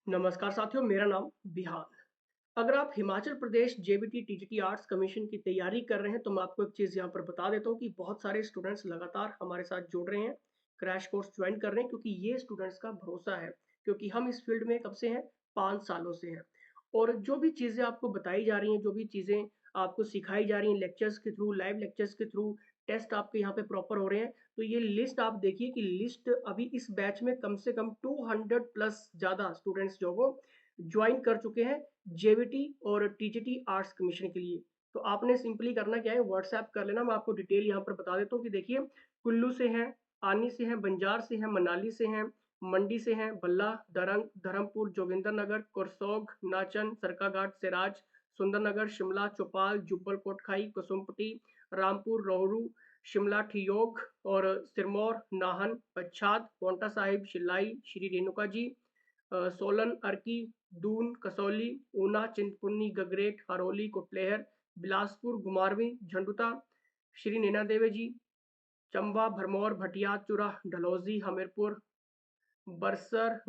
नमस्कार साथियों, मेरा नाम बिहान। अगर आप Himachal Pradesh JBT TGT arts commission की तैयारी कर रहे हैं, तो मैं आपको एक चीज़ यहाँ पर बता देता हूँ कि बहुत सारे स्टूडेंट्स लगातार हमारे साथ जुड़ रहे हैं, क्रैश कोर्स ज्वाइन कर रहे हैं क्योंकि ये स्टूडेंट्स का भरोसा है, क्योंकि हम इस फील्ड में कब से हैं? 5 सालों से हैं। और जो भी चीज़ें आपको बताई जा रही हैं, जो भी चीज़ें आपको सिखाई जा रही हैं लेक्चर्स के थ्रू, लाइव लेक्चर्स के थ्रू, टेस्ट आपके यहाँ पे प्रॉपर हो रहे हैं, तो ये लिस्ट आप देखिए कि लिस्ट अभी इस बैच में कम से कम 200 प्लस ज़्यादा स्टूडेंट्स जो वो ज्वाइन कर चुके हैं जेवीटी और टीजीटी आर्ट्स कमीशन के लिए। तो आपने सिंपली करना क्या है, व्हाट्सएप कर लेना। मैं आपको डिटेल यहाँ पर बता देता हूँ कि देखिए, कुल्लू से हैं, आनी से हैं, बंजार से हैं, मनाली से हैं, मंडी से हैं, बल्ला, दरंग, धर्मपुर, जोगिंद्रनगर, करसोग, नाचन, सरकाघाट, सिराज, सुंदरनगर, शिमला, चौपाल, जुब्बल कोटखाई, कसुम्पटी, रामपुर, रोहडू, शिमला, ठियोग और सिरमौर, नाहन, पच्छाद, पांवटा साहिब, शिलाई, श्री रेणुका जी, सोलन, अर्की, दून, कसौली, ऊना, चिंतपूर्णी, गगरेट, हरोली, कुटलेहर, बिलासपुर, घुमारवीं, झंडुता, श्री नैना देवी जी, चंबा, भरमौर, भटियात, चूरा, डलहौजी, हमीरपुर, बरसर,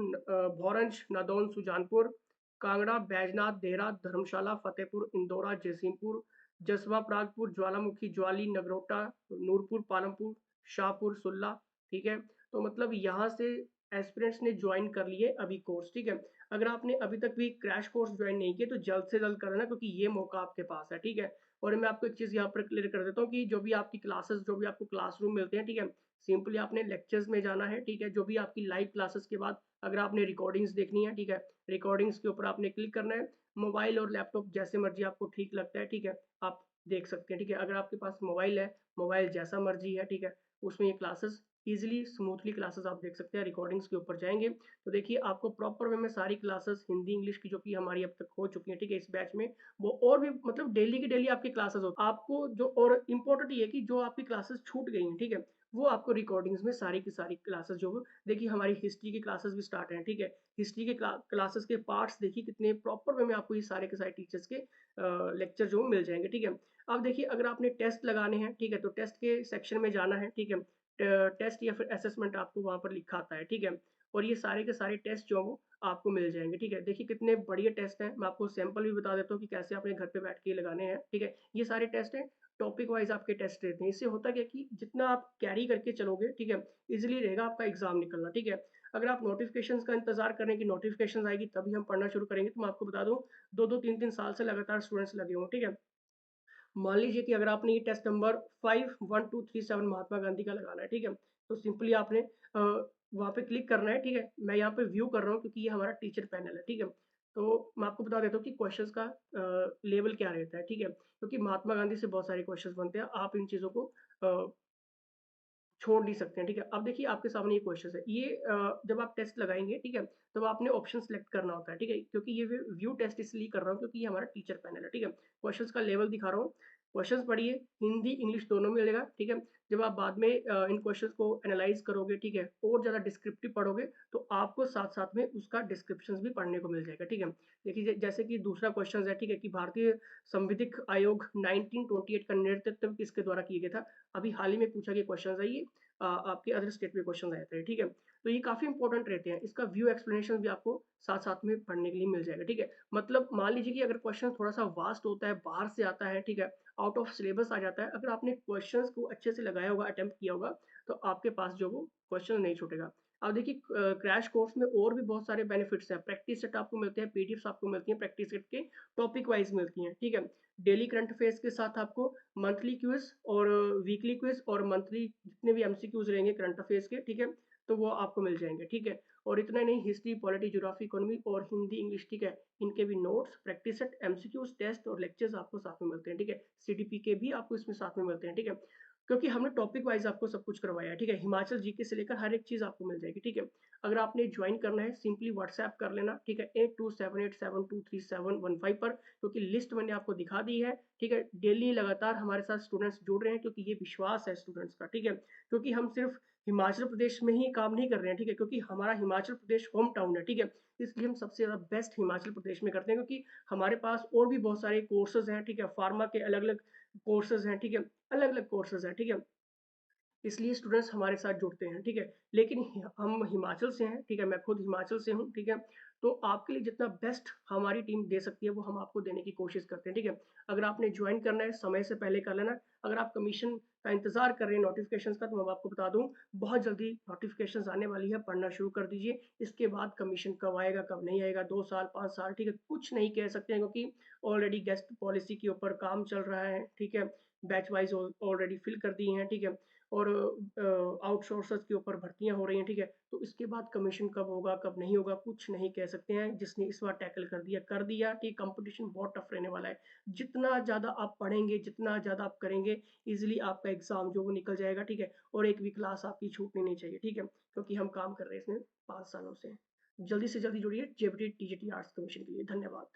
भोरंज, नादौन, सुजानपुर, कांगड़ा, बैजनाथ, देहरा, धर्मशाला, फतेहपुर, इंदौरा, जयसिंहपुर, जसवा, परागपुर, ज्वालामुखी, ज्वाली, नगरोटा, नूरपुर, पालमपुर, शाहपुर, सुल्ला। ठीक है, तो मतलब यहाँ से एस्पिरेंट्स ने ज्वाइन कर लिए अभी कोर्स। ठीक है, अगर आपने अभी तक भी क्रैश कोर्स ज्वाइन नहीं किया तो जल्द से जल्द करना, क्योंकि ये मौका आपके पास है। ठीक है, और मैं आपको एक चीज़ यहाँ पर क्लियर कर देता हूँ कि जो भी आपकी क्लासेस, जो भी आपको क्लासरूम मिलते हैं, ठीक है, सिंपली आपने लेक्चर्स में जाना है। ठीक है, जो भी आपकी लाइव क्लासेस के बाद अगर आपने रिकॉर्डिंग्स देखनी है, ठीक है, रिकॉर्डिंग्स के ऊपर आपने क्लिक करना है। मोबाइल और लैपटॉप जैसे मर्जी आपको ठीक लगता है, ठीक है, आप देख सकते हैं। ठीक है, अगर आपके पास मोबाइल है, मोबाइल जैसा मर्जी है, ठीक है, उसमें ये क्लासेस ईजिली स्मूथली क्लासेस आप देख सकते हैं। रिकॉर्डिंग्स के ऊपर जाएंगे तो देखिए, आपको प्रॉपर वे में सारी क्लासेस हिंदी इंग्लिश की जो कि हमारी अब तक हो चुकी है, ठीक है, इस बैच में, वो और भी मतलब डेली की डेली आपकी क्लासेस हो आपको जो। और इम्पोर्टेंट ये है कि जो आपकी क्लासेस छूट गई हैं, ठीक है, वो आपको रिकॉर्डिंग्स में सारी की सारी क्लासेस जो वो देखिए, हमारी हिस्ट्री की क्लासेस भी स्टार्ट हैं। ठीक है, हिस्ट्री के क्लासेस के पार्ट्स देखिए कितने प्रॉपर वे में आपको ये सारे के सारे टीचर्स के लेक्चर जो मिल जाएंगे। ठीक है, अब देखिए, अगर आपने टेस्ट लगाने हैं, ठीक है, तो टेस्ट के सेक्शन में जाना है। ठीक है, टेस्ट या फिर असेसमेंट आपको वहाँ पर लिखा आता है। ठीक है, और ये सारे के सारे टेस्ट जो वो आपको मिल जाएंगे। ठीक है, देखिए कितने बढ़िया टेस्ट हैं। मैं आपको सैंपल भी बता देता हूँ कि कैसे अपने घर पे बैठ के लगाने हैं। ठीक है, ये सारे टेस्ट हैं, टॉपिक वाइज आपके टेस्ट रहते हैं। इससे होता क्या कि जितना आप कैरी करके चलोगे, ठीक है, इजीली रहेगा आपका एग्जाम निकलना। ठीक है, अगर आप नोटिफिकेशंस का इंतजार करें कि नोटिफिकेशन आएगी तभी हम पढ़ना शुरू करेंगे, तो मैं आपको बता दूं, 2-2 3-3 साल से लगातार स्टूडेंट्स लगे हुए हैं। ठीक है, मान लीजिए कि अगर आपने ये टेस्ट नंबर 51237 महात्मा गांधी का लगाना है, ठीक है, तो सिंपली आपने वहाँ पे क्लिक करना है। ठीक है, मैं यहाँ पे व्यू कर रहा हूँ क्योंकि ये हमारा टीचर पैनल है। ठीक है, तो मैं आपको बता देता हूँ कि क्वेश्चंस का लेवल क्या रहता है। ठीक है, क्योंकि महात्मा गांधी से बहुत सारे क्वेश्चंस बनते हैं, आप इन चीज़ों को छोड़ नहीं सकते हैं। ठीक है, अब देखिए आपके सामने ये क्वेश्चन है, ये जब आप टेस्ट लगाएंगे, ठीक है, तब आपने ऑप्शन सेलेक्ट करना होता है। ठीक है, क्योंकि ये व्यू टेस्ट इसलिए कर रहा हूँ क्योंकि ये हमारा टीचर पैनल है। ठीक है, क्वेश्चंस का लेवल दिखा रहा हूँ, क्वेश्चंस पढ़िए, हिंदी इंग्लिश दोनों में मिलेगा। ठीक है, जब आप बाद में इन क्वेश्चंस को एनालाइज करोगे, ठीक है, और ज़्यादा डिस्क्रिप्टिव पढ़ोगे, तो आपको साथ साथ में उसका डिस्क्रिप्शन भी पढ़ने को मिल जाएगा। ठीक है, देखिए जैसे कि दूसरा क्वेश्चन है, ठीक है, कि भारतीय संविधिक आयोग 1928 का नेतृत्व किसके द्वारा किया गया था। अभी हाल ही में पूछा गया क्वेश्चन है ये, आपके अदर स्टेट में क्वेश्चन आए थे। ठीक है, तो ये काफ़ी इंपॉर्टेंट रहते हैं, इसका व्यू एक्सप्लेनेशन भी आपको साथ साथ में पढ़ने के लिए मिल जाएगा। ठीक है, मतलब मान लीजिए कि अगर क्वेश्चन थोड़ा सा वास्ट होता है, बाहर से आता है, ठीक है, आउट ऑफ सिलेबस आ जाता है, अगर आपने क्वेश्चंस को अच्छे से लगाया होगा, अटेम्प्ट किया होगा, तो आपके पास जो वो क्वेश्चन नहीं छूटेगा। अब देखिए, क्रैश कोर्स में और भी बहुत सारे बेनिफिट्स हैं, प्रैक्टिस सेट आपको मिलते हैं, पीडीएफ्स आपको मिलती हैं, प्रैक्टिस सेट के टॉपिक वाइज मिलती हैं। ठीक है, डेली करंट अफेयर्स के साथ आपको मंथली क्विज और वीकली क्विज और मंथली जितने भी एमसीक्यूज रहेंगे करंट अफेयर्स के, ठीक है, तो वो आपको मिल जाएंगे। ठीक है, और इतना नहीं, हिस्ट्री, पॉलिटी, ज्योग्राफी, इकोनॉमी और हिंदी इंग्लिश, ठीक है, इनके भी notes, practice set, MCQs, test और लेक्चर्स आपको साथ में मिलते हैं। ठीक है, सीडीपी के भी आपको इसमें साथ में मिलते हैं। ठीक है, क्योंकि हमने टॉपिक वाइज आपको सब कुछ करवाया है। ठीक है, हिमाचल जीके से लेकर हर एक चीज़ आपको मिल जाएगी। ठीक है, अगर आपने ज्वाइन करना है, सिंपली व्हाट्सएप कर लेना। ठीक है, 8278723715 पर, क्योंकि लिस्ट मैंने आपको दिखा दी है। ठीक है, डेली लगातार हमारे साथ स्टूडेंट्स जुड़ रहे हैं, क्योंकि ये विश्वास है स्टूडेंट्स का। ठीक है, क्योंकि हम सिर्फ हिमाचल प्रदेश में ही काम नहीं कर रहे हैं। ठीक है, क्योंकि हमारा हिमाचल प्रदेश होम टाउन है। ठीक है, इसलिए हम सबसे ज़्यादा बेस्ट हिमाचल प्रदेश में करते हैं, क्योंकि हमारे पास और भी बहुत सारे कोर्सेज हैं। ठीक है, फार्मा के अलग अलग कोर्सेज हैं। ठीक है, अलग अलग कोर्सेज हैं। ठीक है, इसलिए स्टूडेंट्स हमारे साथ जुड़ते हैं, ठीक है? लेकिन हम हिमाचल से हैं, ठीक है? मैं खुद हिमाचल से हूँ, ठीक है? तो आपके लिए जितना बेस्ट हमारी टीम दे सकती है, वो हम आपको देने की कोशिश करते हैं, ठीक है? अगर आपने जॉइन करना है, समय से पहले कर लेना। अगर आप कमीशन का इंतज़ार कर रहे हैं नोटिफ़िकेशंस का, तो मैं आपको बता दूँ, बहुत जल्दी नोटिफ़िकेशंस आने वाली है, पढ़ना शुरू कर दीजिए। इसके बाद कमीशन कब आएगा, कब नहीं आएगा, 2 साल, 5 साल, ठीक है? कुछ नहीं कह सकते हैं क्योंकि ऑलरेडी गेस्ट पॉलिसी के ऊपर काम चल रहा है, ठीक है? बैच वाइज़ ऑलरेडी फिल कर दिए हैं, ठीक है? और आउटसोर्सर्स के ऊपर भर्तियाँ हो रही हैं, ठीक है? तो इसके बाद कमीशन कब होगा, कब नहीं होगा, कुछ नहीं कह सकते हैं। जिसने इस बार टैकल कर दिया, ठीक कॉम्पिटिशन बहुत टफ रहने वाला है। जितना ज़्यादा आप पढ़ेंगे, जितना ज़्यादा आप करेंगे, ईज़िली आपका एग्ज़ाम जो वो निकल जाएगा, ठीक है? और एक भी क्लास आपकी छूटनी नहीं चाहिए, ठीक है? क्योंकि हम काम कर रहे हैं इसमें 5 सालों से। जल्दी से जल्दी जुड़िए जेबीटी टीजीटी आर्ट्स कमीशन के लिए। धन्यवाद।